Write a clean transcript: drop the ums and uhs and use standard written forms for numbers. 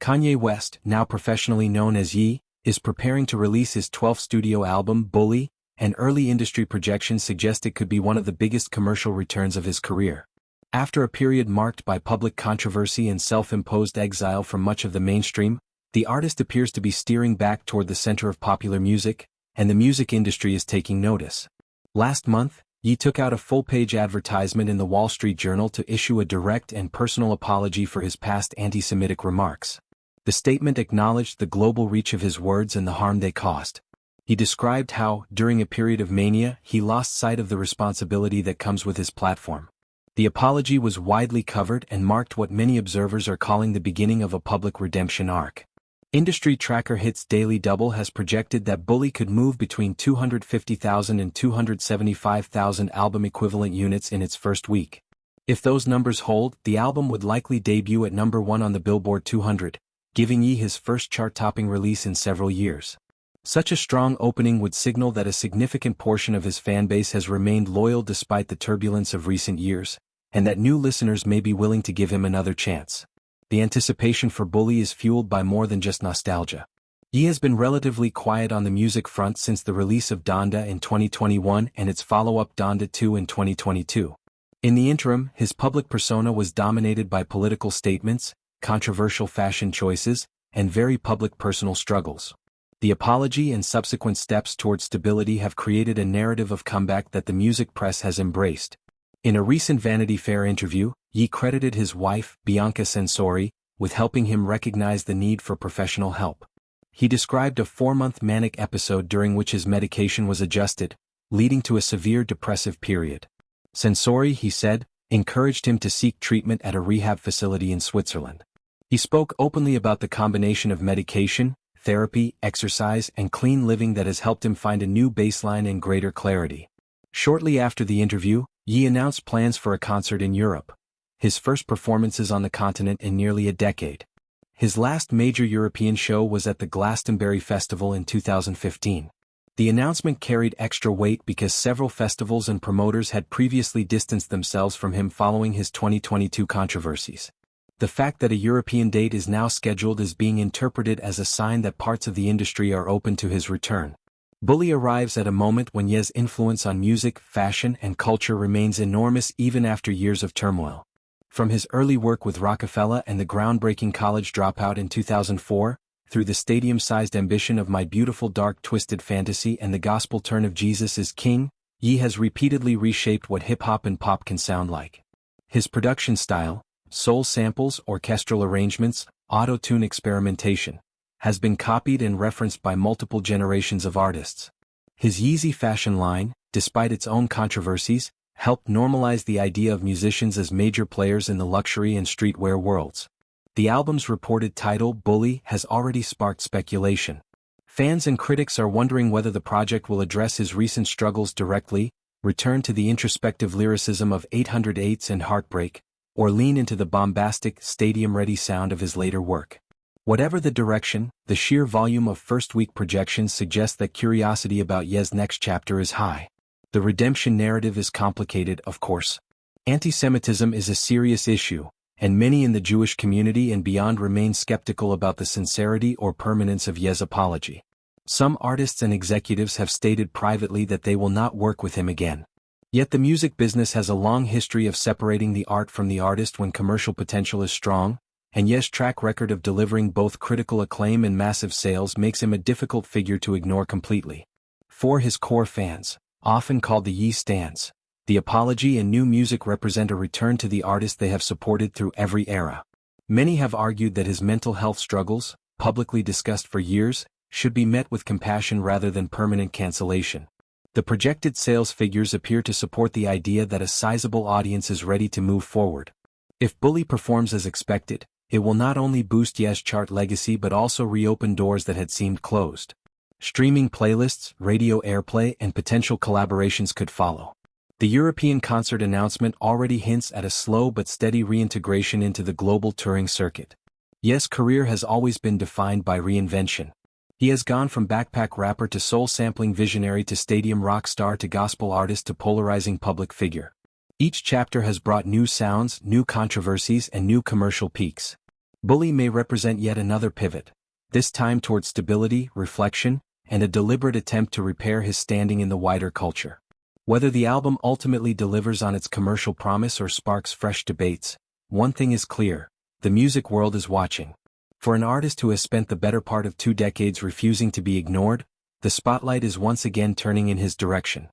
Kanye West, now professionally known as Ye, is preparing to release his 12th studio album, Bully, and early industry projections suggest it could be one of the biggest commercial returns of his career. After a period marked by public controversy and self-imposed exile from much of the mainstream, the artist appears to be steering back toward the center of popular music, and the music industry is taking notice. Last month, Ye took out a full-page advertisement in the Wall Street Journal to issue a direct and personal apology for his past anti-Semitic remarks. The statement acknowledged the global reach of his words and the harm they caused. He described how, during a period of mania, he lost sight of the responsibility that comes with his platform. The apology was widely covered and marked what many observers are calling the beginning of a public redemption arc. Industry tracker Hits Daily Double has projected that Bully could move between 250,000 and 275,000 album-equivalent units in its first week. If those numbers hold, the album would likely debut at number 1 on the Billboard 200, giving Ye his first chart-topping release in several years. Such a strong opening would signal that a significant portion of his fanbase has remained loyal despite the turbulence of recent years, and that new listeners may be willing to give him another chance. The anticipation for Bully is fueled by more than just nostalgia. Ye has been relatively quiet on the music front since the release of Donda in 2021 and its follow-up Donda 2 in 2022. In the interim, his public persona was dominated by political statements, controversial fashion choices, and very public personal struggles. The apology and subsequent steps toward stability have created a narrative of comeback that the music press has embraced. In a recent Vanity Fair interview, Ye credited his wife, Bianca Censori, with helping him recognize the need for professional help. He described a 4-month manic episode during which his medication was adjusted, leading to a severe depressive period. Censori, he said, encouraged him to seek treatment at a rehab facility in Switzerland. He spoke openly about the combination of medication, therapy, exercise, and clean living that has helped him find a new baseline and greater clarity. Shortly after the interview, Ye announced plans for a concert in Europe, his first performances on the continent in nearly a decade. His last major European show was at the Glastonbury Festival in 2015. The announcement carried extra weight because several festivals and promoters had previously distanced themselves from him following his 2022 controversies. The fact that a European date is now scheduled is being interpreted as a sign that parts of the industry are open to his return. Bully arrives at a moment when Ye's influence on music, fashion, and culture remains enormous even after years of turmoil. From his early work with Rockefeller and the groundbreaking College Dropout in 2004, through the stadium-sized ambition of My Beautiful Dark Twisted Fantasy and the gospel turn of Jesus is King, Ye has repeatedly reshaped what hip-hop and pop can sound like. His production style, soul samples, orchestral arrangements, auto-tune experimentation, has been copied and referenced by multiple generations of artists. His Yeezy fashion line, despite its own controversies, helped normalize the idea of musicians as major players in the luxury and streetwear worlds. The album's reported title, Bully, has already sparked speculation. Fans and critics are wondering whether the project will address his recent struggles directly, return to the introspective lyricism of 808s and Heartbreak, or lean into the bombastic, stadium-ready sound of his later work. Whatever the direction, the sheer volume of first-week projections suggests that curiosity about Ye's next chapter is high. The redemption narrative is complicated, of course. Anti-Semitism is a serious issue, and many in the Jewish community and beyond remain skeptical about the sincerity or permanence of Ye's apology. Some artists and executives have stated privately that they will not work with him again. Yet the music business has a long history of separating the art from the artist when commercial potential is strong, and Ye's track record of delivering both critical acclaim and massive sales makes him a difficult figure to ignore completely. For his core fans, often called the Ye Stans, the apology and new music represent a return to the artist they have supported through every era. Many have argued that his mental health struggles, publicly discussed for years, should be met with compassion rather than permanent cancellation. The projected sales figures appear to support the idea that a sizable audience is ready to move forward. If Bully performs as expected, it will not only boost Ye's chart legacy but also reopen doors that had seemed closed. Streaming playlists, radio airplay, and potential collaborations could follow. The European concert announcement already hints at a slow but steady reintegration into the global touring circuit. Ye's career has always been defined by reinvention. He has gone from backpack rapper to soul-sampling visionary to stadium rock star to gospel artist to polarizing public figure. Each chapter has brought new sounds, new controversies, and new commercial peaks. Bully may represent yet another pivot, this time toward stability, reflection, and a deliberate attempt to repair his standing in the wider culture. Whether the album ultimately delivers on its commercial promise or sparks fresh debates, one thing is clear: the music world is watching. For an artist who has spent the better part of 2 decades refusing to be ignored, the spotlight is once again turning in his direction.